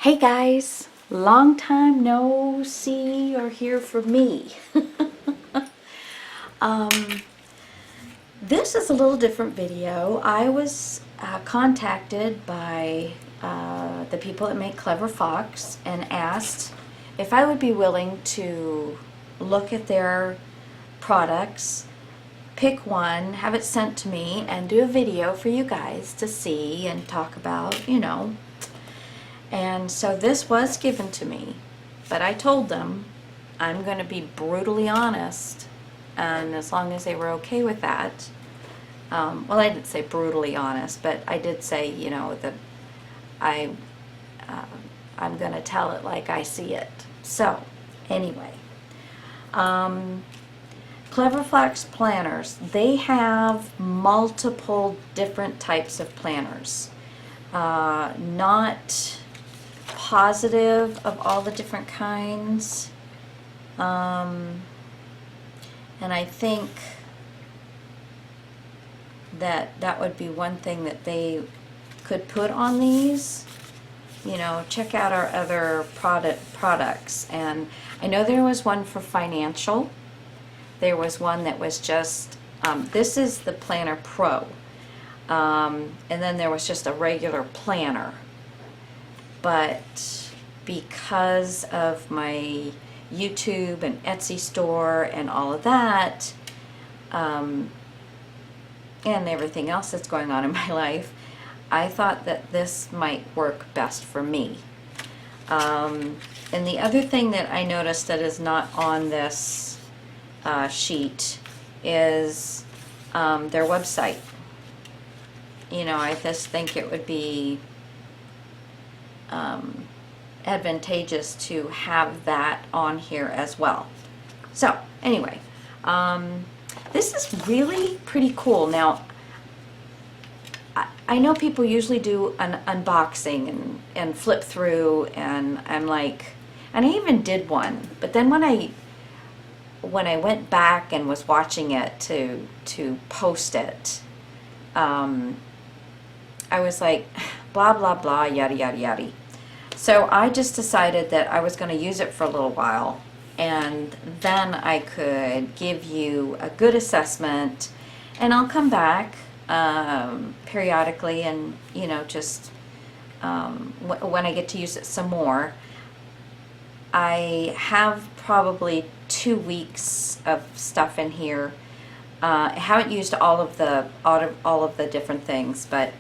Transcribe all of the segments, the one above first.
Hey guys, long time no see or hear from me. um, this is a little different video. I was contacted by the people that make Clever Fox and asked if I would be willing to look at their products, pick one, have it sent to me, and do a video for you guys to see and talk about. And so this was given to me, but I told them I'm going to be brutally honest, and as long as they were okay with that, well, I didn't say brutally honest, but I did say, that I, uh, I'm going to tell it like I see it. So, anyway, Clever Fox planners, they have multiple different types of planners. Not positive of all the different kinds, and I think that would be one thing that they could put on these. Check out our other products. And I know there was one for financial. There was one that was just this is the Planner Pro, and then there was just a regular planner. But because of my YouTube and Etsy store and all of that, and everything else that's going on in my life, I thought that this might work best for me. And the other thing that I noticed that is not on this sheet is their website. I just think it would be advantageous to have that on here as well. So anyway, this is really pretty cool. Now, I know people usually do an unboxing and flip through, and I'm like, and I even did one, but then when I went back and was watching it to post it, I was like, blah, blah, blah, yada, yada, yada. So I just decided that I was going to use it for a little while, and then I could give you a good assessment, and I'll come back periodically and, just when I get to use it some more. I have probably 2 weeks of stuff in here. I haven't used all of the different things, but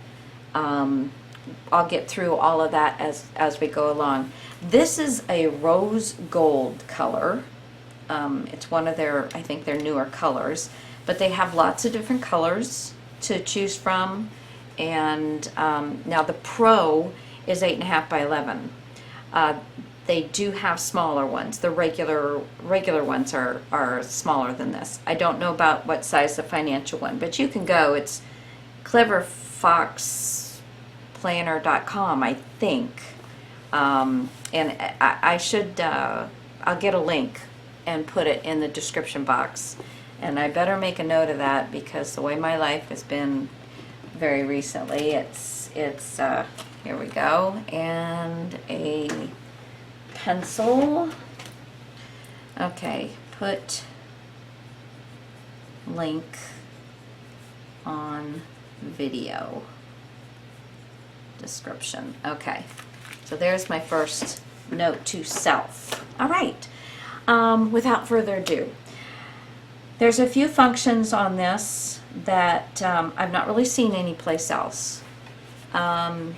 I'll get through all of that as we go along. This is a rose gold color. It's one of their, I think, their newer colors, but they have lots of different colors to choose from. And now the Pro is 8.5 by 11. They do have smaller ones. The regular ones are smaller than this. I don't know about what size the financial one, but you can go. It's cleverfoxplanner.com, I think. And I should, I'll get a link and put it in the description box. And I better make a note of that, because the way my life has been very recently, it's here we go, and a pencil. Okay, put link on video description. Okay, so there's my first note to self. All right, without further ado, there's a few functions on this that I've not really seen anyplace else.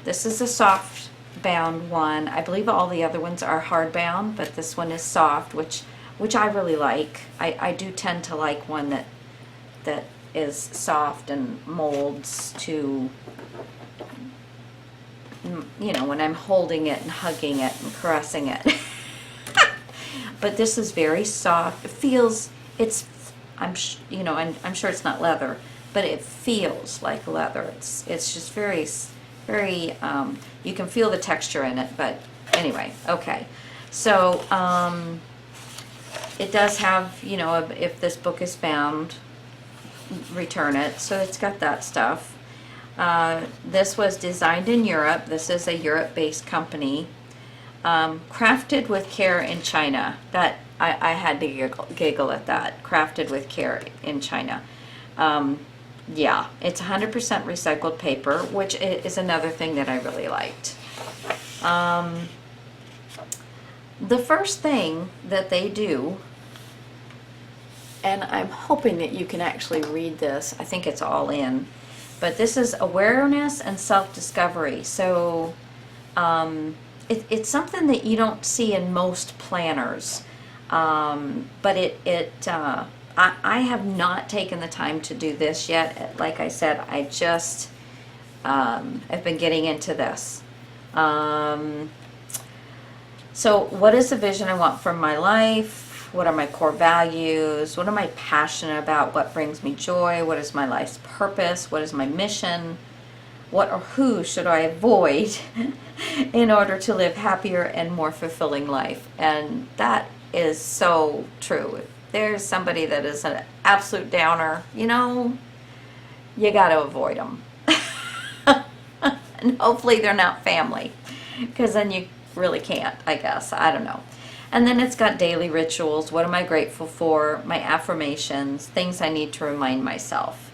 This is a soft bound one. I believe all the other ones are hard bound, but this one is soft, which I really like. I do tend to like one that is soft and molds to, when I'm holding it and hugging it and caressing it. But this is very soft. It feels, I'm sure it's not leather, but it feels like leather. It's just very, very, you can feel the texture in it, but anyway, okay. So, it does have, if this book is bound, return it. So it's got that stuff. This was designed in Europe. This is a Europe-based company. Crafted with care in China. That I had to giggle at that. Crafted with care in China. Yeah, it's 100% recycled paper, which is another thing that I really liked. The first thing that they do, and I'm hoping that you can actually read this, I think it's all in, but this is awareness and self-discovery. So it's something that you don't see in most planners, but I have not taken the time to do this yet. Like I said, I just have been getting into this. So what is the vision I want from my life? What are my core values? What am I passionate about? What brings me joy? What is my life's purpose? What is my mission? What or who should I avoid in order to live happier and more fulfilling life? And that is so true. If there's somebody that is an absolute downer, you got to avoid them. And hopefully they're not family, because then you really can't, I guess. I don't know. And then it's got daily rituals. What am I grateful for? My affirmations, things I need to remind myself.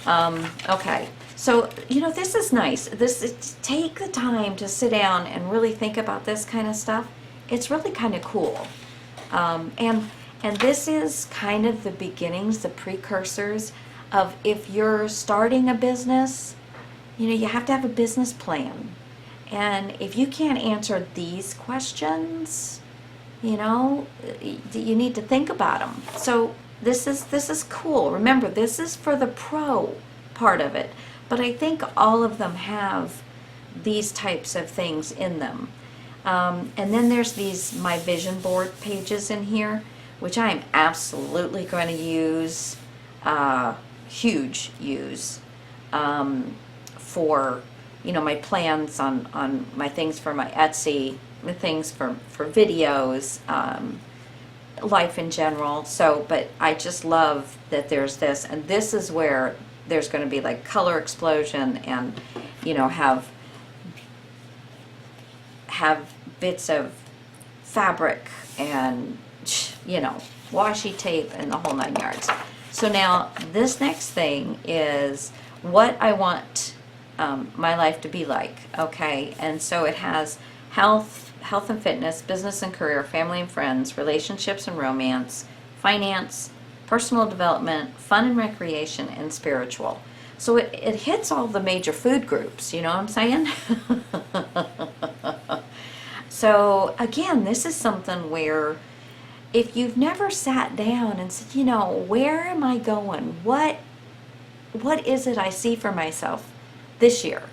Okay. So, this is nice. Take the time to sit down and really think about this kind of stuff. It's really kind of cool. And this is kind of the beginnings, the precursors of if you're starting a business, you have to have a business plan. And if you can't answer these questions, you need to think about them. So this is cool. Remember, this is for the pro part of it. But I think all of them have these types of things in them. And then there's these My Vision Board pages in here, which I am absolutely going to use, huge use, for, my plans on my things for my Etsy, the things for videos, life in general. So, but I just love that there's this, and this is where there's going to be like color explosion and, have bits of fabric and, washi tape and the whole 9 yards. So now this next thing is what I want my life to be like. Okay. And so it has health and fitness, business and career, family and friends, relationships and romance, finance, personal development, fun and recreation, and spiritual. So it hits all the major food groups, you know what I'm saying? So again, this is something where if you've never sat down and said, where am I going? What is it I see for myself this year,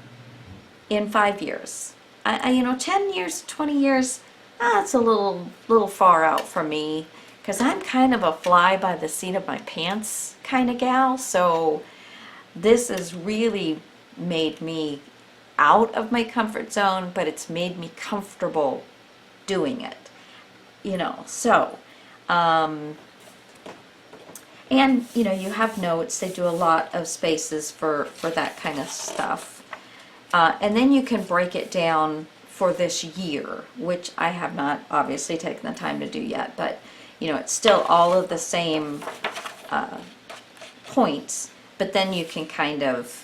in 5 years? 10 years, 20 years, that's a little far out for me, because I'm kind of a fly by the seat of my pants kind of gal. So this has really made me out of my comfort zone, but it's made me comfortable doing it, so, and, you have notes. They do a lot of spaces for that kind of stuff. And then you can break it down for this year, which I have not obviously taken the time to do yet, but, it's still all of the same points, but then you can kind of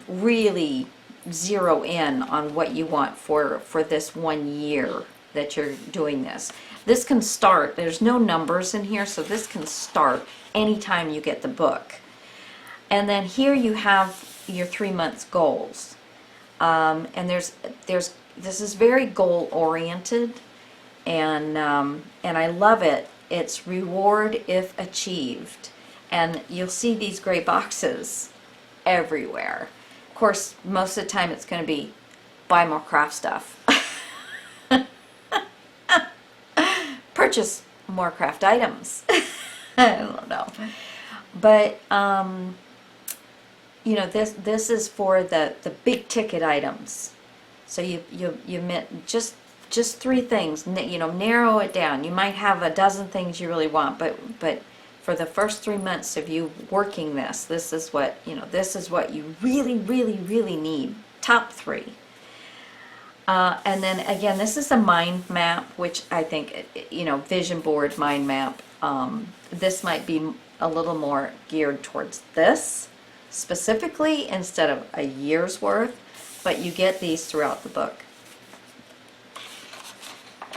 really zero in on what you want for this 1 year that you're doing this. This can start, there's no numbers in here, so this can start anytime you get the book. And then here you have your 3 months goals. And this is very goal oriented, and I love it. It's reward if achieved. And you'll see these gray boxes everywhere. Of course, most of the time it's going to be buy more craft stuff. Purchase more craft items. I don't know. But, this is for the big ticket items. So you meant just 3 things, narrow it down. You might have a dozen things you really want, but for the first 3 months of you working this is what, this is what you really, really, really need. Top 3. And then again, this is a mind map, which I think, vision board mind map. This might be a little more geared towards this specifically instead of a year's worth, but you get these throughout the book.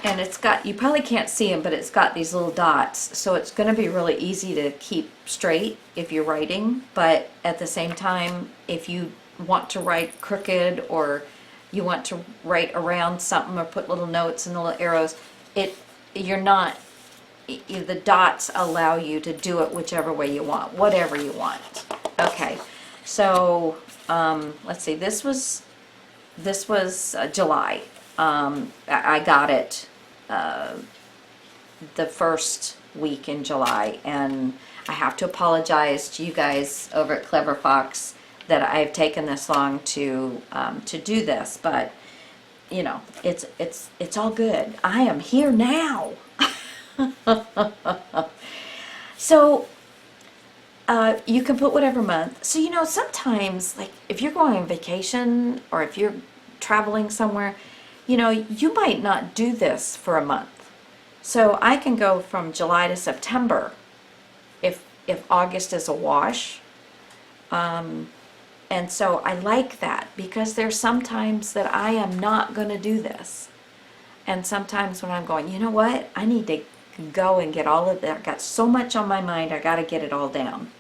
And it's got, you probably can't see them, but it's got these little dots, so it's going to be really easy to keep straight if you're writing, but at the same time, if you want to write crooked or you want to write around something or put little notes and little arrows, you're not, the dots allow you to do it whichever way you want, whatever you want. Okay, so let's see, this was July. I got it the first week in July, and I have to apologize to you guys over at Clever Fox that I've taken this long to do this, but it's all good. I am here now. So you can put whatever month. So sometimes, like if you're going on vacation or if you're traveling somewhere, you might not do this for a month. So I can go from July to September if August is a wash. And so I like that because there's sometimes that I am not going to do this. And sometimes when I'm going, you know what? I need to go and get all of that. I've got so much on my mind, I got to get it all down.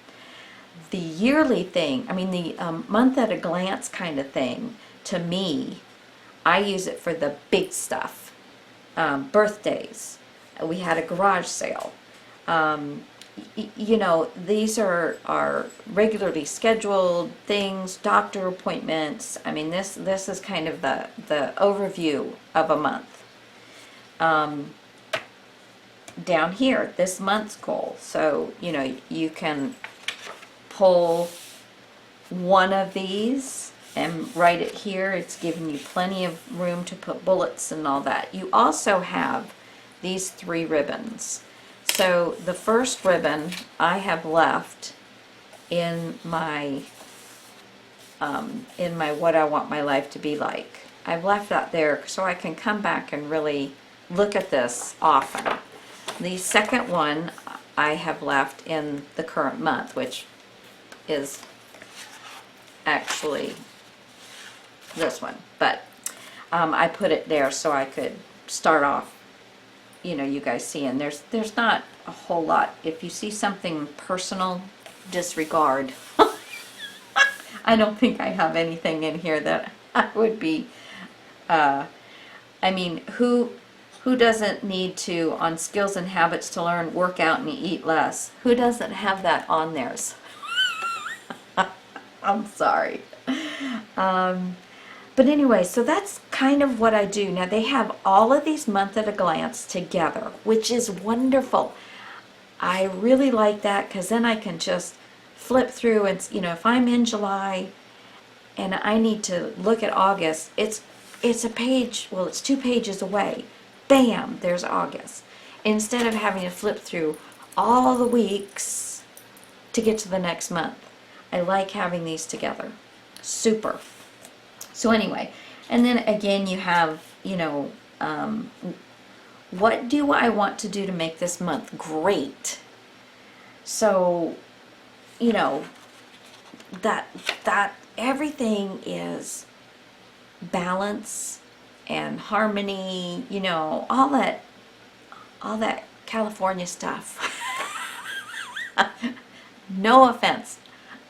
The yearly thing, the month at a glance kind of thing, to me, I use it for the big stuff. Birthdays. We had a garage sale. These are regularly scheduled things, doctor appointments. This is kind of the overview of a month. Down here, this month's goal. So, you can pull one of these and write it here. It's giving you plenty of room to put bullets and all that. You also have these 3 ribbons. So the first ribbon I have left in my what I want my life to be like. I've left that there so I can come back and really look at this often. The second one I have left in the current month, which is actually this one, but I put it there so I could start off, you guys seeing there's not a whole lot. If you see something personal, disregard. I don't think I have anything in here that I would be who doesn't need to, on skills and habits to learn, work out and eat less? Who doesn't have that on theirs? I'm sorry. But anyway, so that's kind of what I do. Now they have all of these month at a glance together, which is wonderful. I really like that because then I can just flip through and, if I'm in July and I need to look at August, it's a page, well, it's 2 pages away. Bam, there's August. Instead of having to flip through all the weeks to get to the next month. I like having these together. Super. So anyway, and then again you have, what do I want to do to make this month great? So, that everything is balance and harmony, all that California stuff. No offense.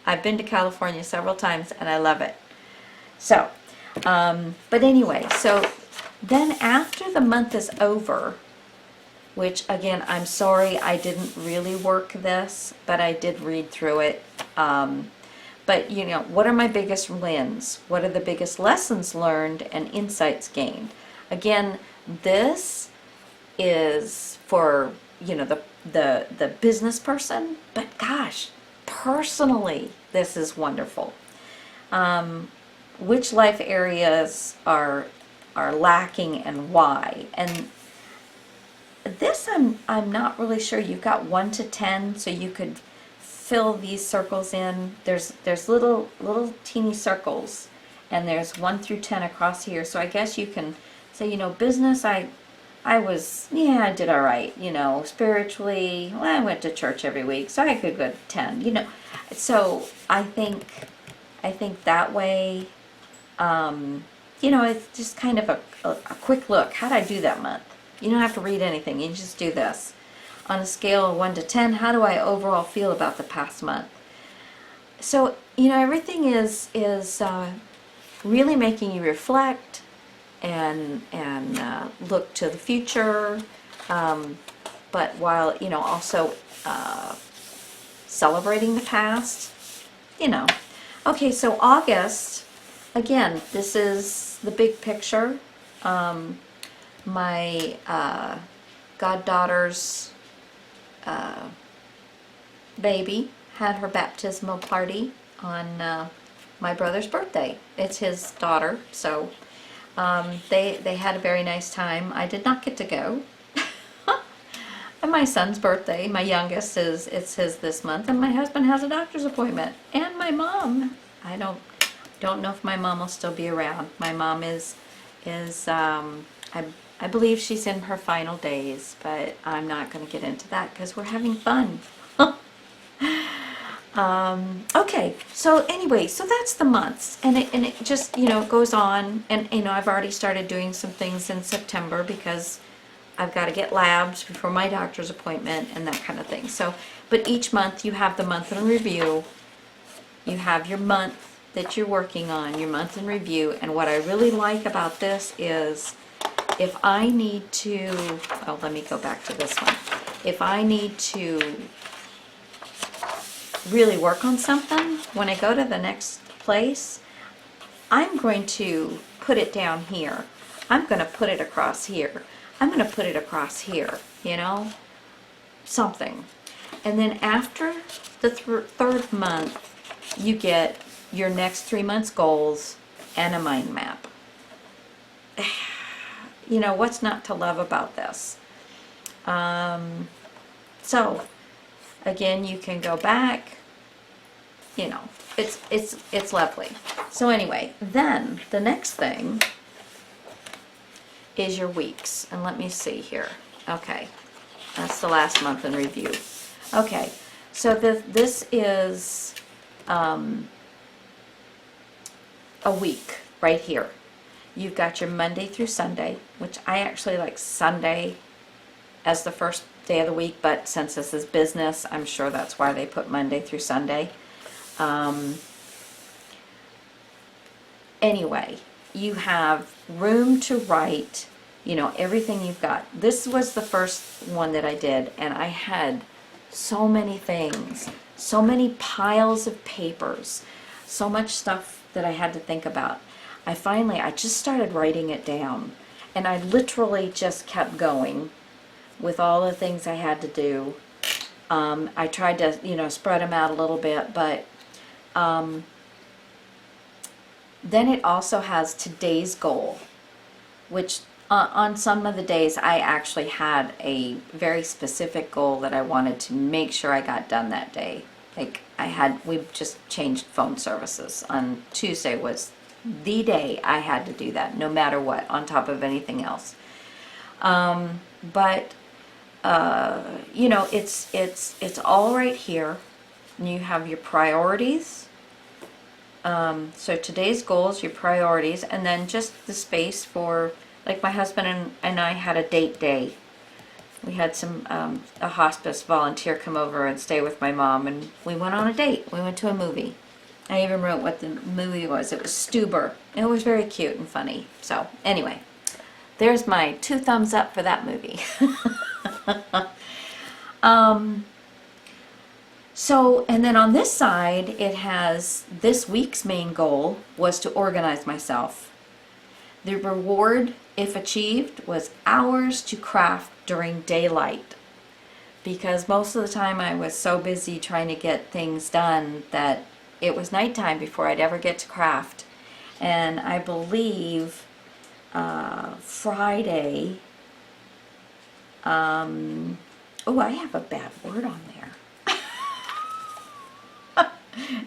I've been to California several times and I love it. So, but anyway, so then after the month is over, which again, I'm sorry I didn't really work this, but I did read through it. But what are my biggest wins? What are the biggest lessons learned and insights gained? Again, this is for, the business person, but gosh, personally, this is wonderful. Which life areas are lacking and why? And this I'm not really sure. You've got 1 to 10, so you could fill these circles in. There's little teeny circles, and there's 1 through 10 across here. So I guess you can say, you know, business, I was, yeah, I did all right, you know, spiritually, well, I went to church every week, so I could go to 10, you know. So I think that way, you know, it's just kind of a quick look. How did I do that month? You don't have to read anything, you just do this. On a scale of 1 to 10, how do I overall feel about the past month? So, you know, everything is really making you reflect and look to the future, but while, you know, also celebrating the past, you know. Okay, so August, again, this is the big picture. My goddaughter's baby had her baptismal party on my brother's birthday. It's his daughter, so they had a very nice time. I did not get to go. And my son's birthday, my youngest, it's his this month, and my husband has a doctor's appointment. And my mom, I don't know if my mom will still be around. My mom is I believe she's in her final days, but I'm not going to get into that because we're having fun. Okay, so anyway, so that's the months, and it just, you know, goes on, and you know, I've already started doing some things in September because I've got to get labs before my doctor's appointment and that kind of thing. So, but each month you have the month in review, you have your month that you're working on, your month in review, and what I really like about this is if I need to, oh, let me go back to this one. If I need to really work on something, when I go to the next place, I'm going to put it down here. I'm going to put it across here. I'm going to put it across here, you know, something. And then after the third month, you get your next 3 months goals and a mind map. You know, what's not to love about this? So, again, you can go back, you know, it's lovely. So anyway, then the next thing is your weeks. And let me see here. Okay, that's the last month in review. Okay, so this is a week right here. You've got your Monday through Sunday, which I actually like Sunday as the first day of the week, but since this is business, I'm sure that's why they put Monday through Sunday. Anyway, you have room to write, you know, everything you've got. This was the first one that I did, and I had so many things, so many piles of papers, so much stuff that I had to think about. I just started writing it down, and I literally just kept going with all the things I had to do. I tried to, you know, spread them out a little bit, but then it also has today's goal, which on some of the days I actually had a very specific goal that I wanted to make sure I got done that day. Like we just changed phone services. On Tuesday was the day I had to do that, no matter what, on top of anything else. But you know, it's all right here. You have your priorities. So today's goals, your priorities, and then just the space for, like my husband and I had a date day. We had a hospice volunteer come over and stay with my mom, and we went on a date. We went to a movie. I even wrote what the movie was. It was Stuber. It was very cute and funny. So anyway, there's my 2 thumbs up for that movie. So, and then on this side, it has this week's main goal was to organize myself. The reward, if achieved, was hours to craft during daylight. Because most of the time I was so busy trying to get things done that it was nighttime before I'd ever get to craft. And I believe Friday, oh, I have a bad word on there.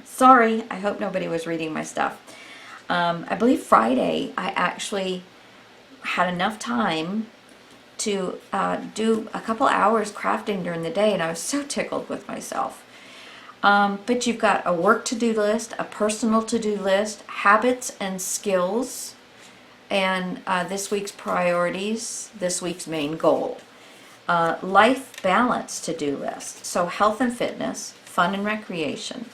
Sorry, I hope nobody was reading my stuff. I believe Friday I actually had enough time to do a couple hours crafting during the day, and I was so tickled with myself. But you've got a work to-do list, a personal to-do list, habits and skills, and this week's priorities, this week's main goal. Life balance to-do list. So health and fitness, fun and recreation,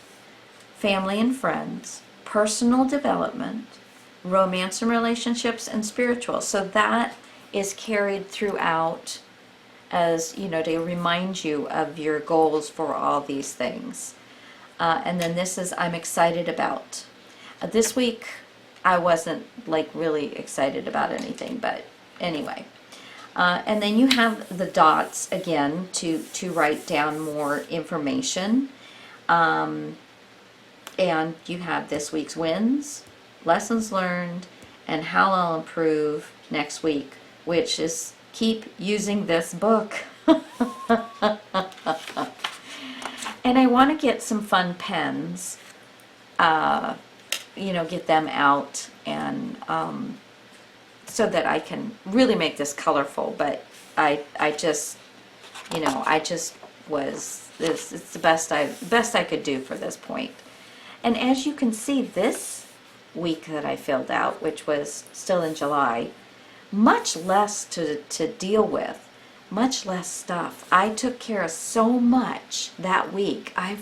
family and friends, personal development, romance and relationships, and spiritual. So that is carried throughout as, you know, to remind you of your goals for all these things. And then this is I'm excited about. This week I wasn't like really excited about anything, but anyway. And then you have the dots again to write down more information. And you have this week's wins, lessons learned, and how I'll improve next week, which is keep using this book. And I want to get some fun pens, you know, get them out, and so that I can really make this colorful. But I just, you know, I just was this. It's the best I could do for this point. And as you can see, this week that I filled out, which was still in July, much less to deal with, much less stuff. I took care of so much that week. I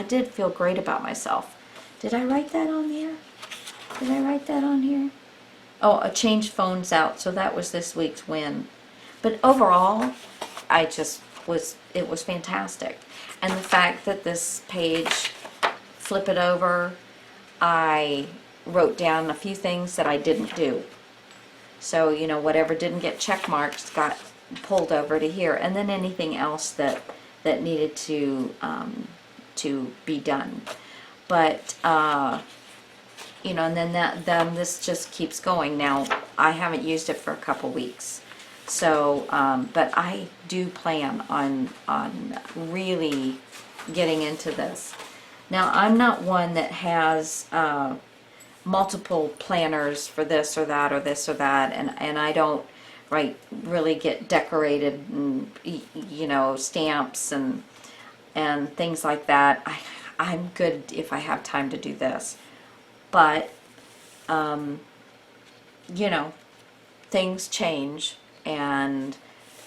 did feel great about myself. Did I write that on here? Did I write that on here? Oh, I changed phones out, so that was this week's win. But overall, it was fantastic. And the fact that this page, flip it over, I wrote down a few things that I didn't do. So, you know, whatever didn't get check marks got pulled over to here, and then anything else that needed to be done. But you know, and then this just keeps going. Now I haven't used it for a couple weeks, so but I do plan on really getting into this. Now I'm not one that has multiple planners for this or that or this or that, and I don't really get decorated and, you know, stamps and things like that. I'm good if I have time to do this, but you know, things change, and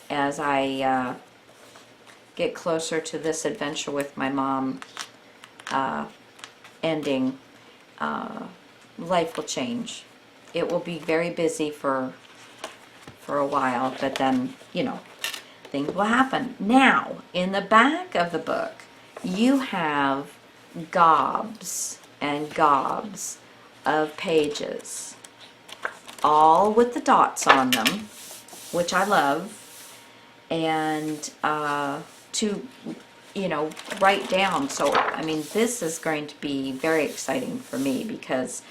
as I get closer to this adventure with my mom ending, life will change. It will be very busy for a while, but then, you know, things will happen. Now, in the back of the book, you have gobs and gobs of pages, all with the dots on them, which I love, and to, you know, write down. So, I mean, this is going to be very exciting for me because,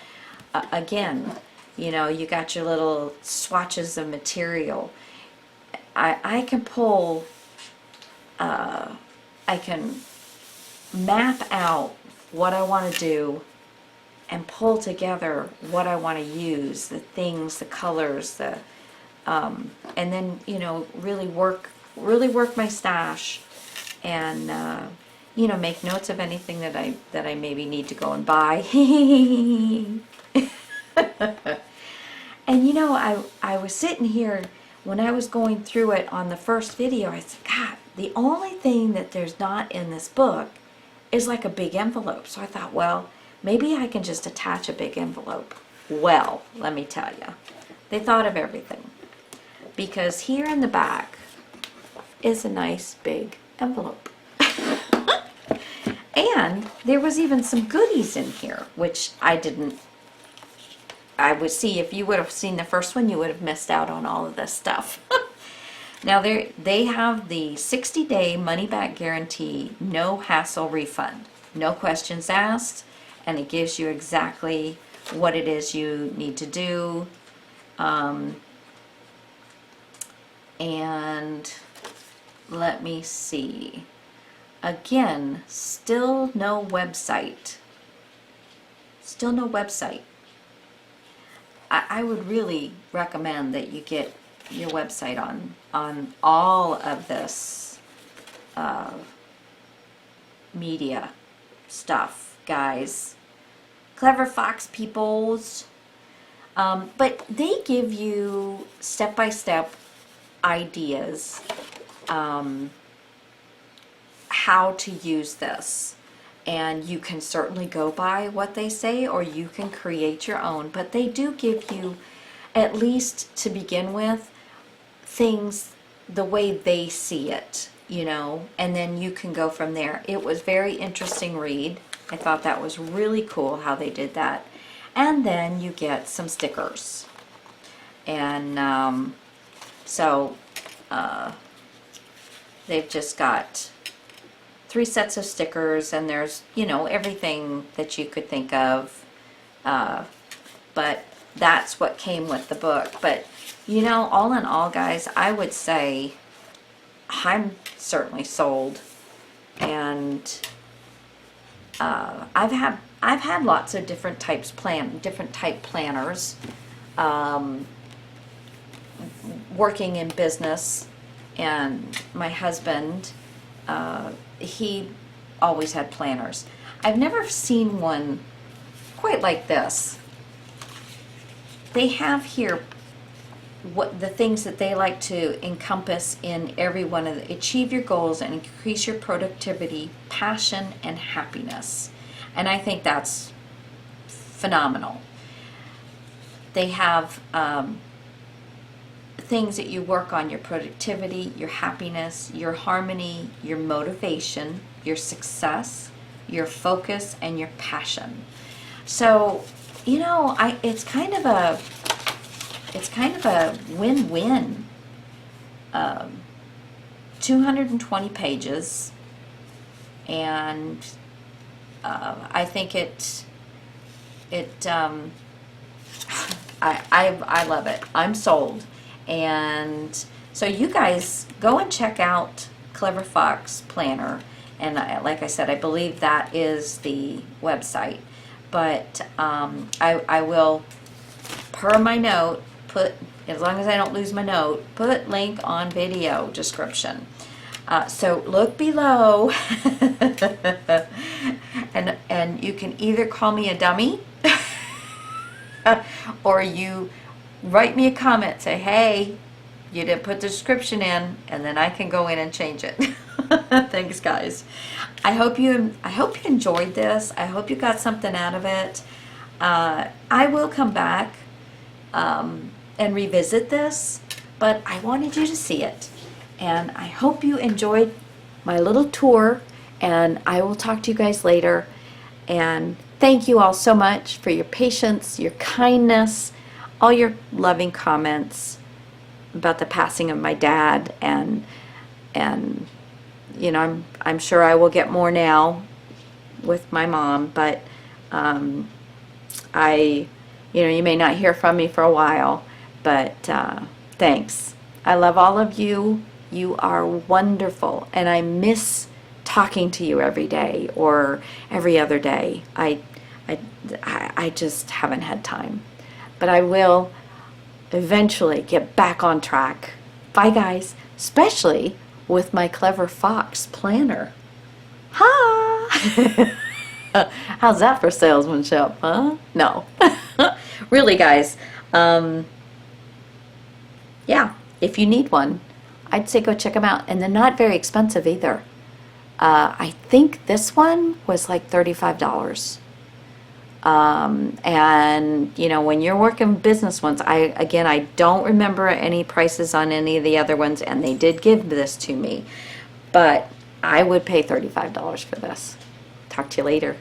again, you know, you got your little swatches of material. I can pull, I can map out what I want to do and pull together what I want to use, the things, the colors, and then, you know, really work my stash, and you know, make notes of anything that I maybe need to go and buy. And you know, I was sitting here when I was going through it on the first video. I said, God, the only thing that there's not in this book is like a big envelope. So I thought, well, maybe I can just attach a big envelope. Well, let me tell you, they thought of everything, because here in the back is a nice big envelope. And there was even some goodies in here, which I would see. If you would have seen the first one, you would have missed out on all of this stuff. Now they have the 60-day money-back guarantee, no hassle refund, no questions asked, and it gives you exactly what it is you need to do. And let me see. Again, still no website. Still no website. I would really recommend that you get your website on all of this media stuff, guys. Clever Fox peoples. But they give you step-by-step ideas how to use this. And you can certainly go by what they say, or you can create your own. But they do give you, at least to begin with, things the way they see it, you know, and then you can go from there. It was very interesting read. I thought that was really cool how they did that. And then you get some stickers. And they've just got 3 sets of stickers, and there's, you know, everything that you could think of. But that's what came with the book. But, you know, all in all, guys, I would say I'm certainly sold. And I've had lots of different type planners, working in business, and my husband, he always had planners. I've never seen one quite like this. They have here what the things that they like to encompass in every one of the, achieve your goals and increase your productivity, passion, and happiness. And I think that's phenomenal. They have things that you work on: your productivity, your happiness, your harmony, your motivation, your success, your focus, and your passion. So, you know, it's kind of a win-win. 220 pages, and I think I love it. I'm sold. And so you guys go and check out Clever Fox Planner, and like I said, I believe that is the website. But I will, per my note, put, as long as I don't lose my note, put link on video description. So look below, and you can either call me a dummy or you write me a comment, say, hey, you didn't put the description in, and then I can go in and change it. Thanks, guys. I hope you enjoyed this. I hope you got something out of it. I will come back and revisit this, but I wanted you to see it. And I hope you enjoyed my little tour, and I will talk to you guys later. And thank you all so much for your patience, your kindness, all your loving comments about the passing of my dad, and you know, I'm sure I will get more now with my mom, but you know, you may not hear from me for a while, but thanks. I love all of you. You are wonderful, and I miss talking to you every day or every other day. I just haven't had time. But I will eventually get back on track. Bye, guys. Especially with my Clever Fox planner. Ha! How's that for salesmanship, huh? No. Really, guys. Yeah, if you need one, I'd say go check them out. And they're not very expensive either. I think this one was like $35. And you know, when you're working business ones, I don't remember any prices on any of the other ones, and they did give this to me, but I would pay $35 for this. Talk to you later.